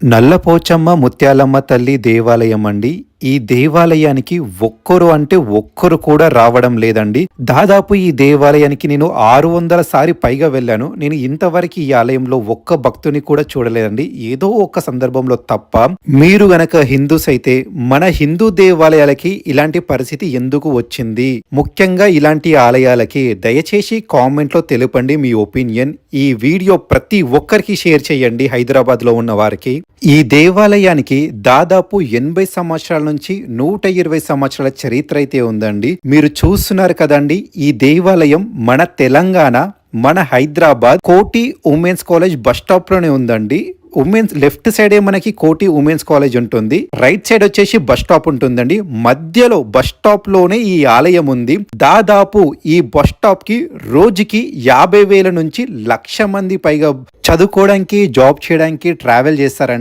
నల్లపోచమ్మ ముత్యాలమ్మ తల్లి దేవాలయం అండి. ఈ దేవాలయానికి ఒక్కరు కూడా రావడం లేదండి. దాదాపు ఈ దేవాలయానికి నేను 600 సారి పైగా వెళ్ళాను. నేను ఇంతవరకు ఈ ఆలయంలో ఒక్క భక్తుని కూడా చూడలేదండి. ఏదో ఒక సందర్భంలో తప్ప. మీరు గనక హిందూస్ అయితే మన హిందూ దేవాలయాలకి ఇలాంటి పరిస్థితి ఎందుకు వచ్చింది, ముఖ్యంగా ఇలాంటి ఆలయాలకి దయచేసి కామెంట్ లో తెలుపండి మీ ఒపీనియన్. ఈ వీడియో ప్రతి ఒక్కరికి షేర్ చేయండి. హైదరాబాద్ లో ఉన్న వారికి ఈ దేవాలయానికి దాదాపు 80 సంవత్సరాల నుంచి 120 సంవత్సరాల చరిత్ర అయితే ఉందండి. మీరు చూస్తున్నారు కదండి, ఈ దేవాలయం మన తెలంగాణ, మన హైదరాబాద్ కోటి ఉమెన్స్ కాలేజ్ బస్ స్టాప్ లోనే ఉందండి. ఉమెన్స్ లెఫ్ట్ సైడే మనకి కోటి ఉమెన్స్ కాలేజ్ ఉంటుంది, రైట్ సైడ్ వచ్చేసి బస్ స్టాప్ ఉంటుందండి. మధ్యలో బస్ స్టాప్ లోనే ఈ ఆలయం ఉంది. దాదాపు ఈ బస్ స్టాప్ కి రోజుకి 50,000 నుంచి 1,00,000 మంది పైగా చదువుకోవడానికి, జాబ్ చేయడానికి ట్రావెల్ చేస్తారండి.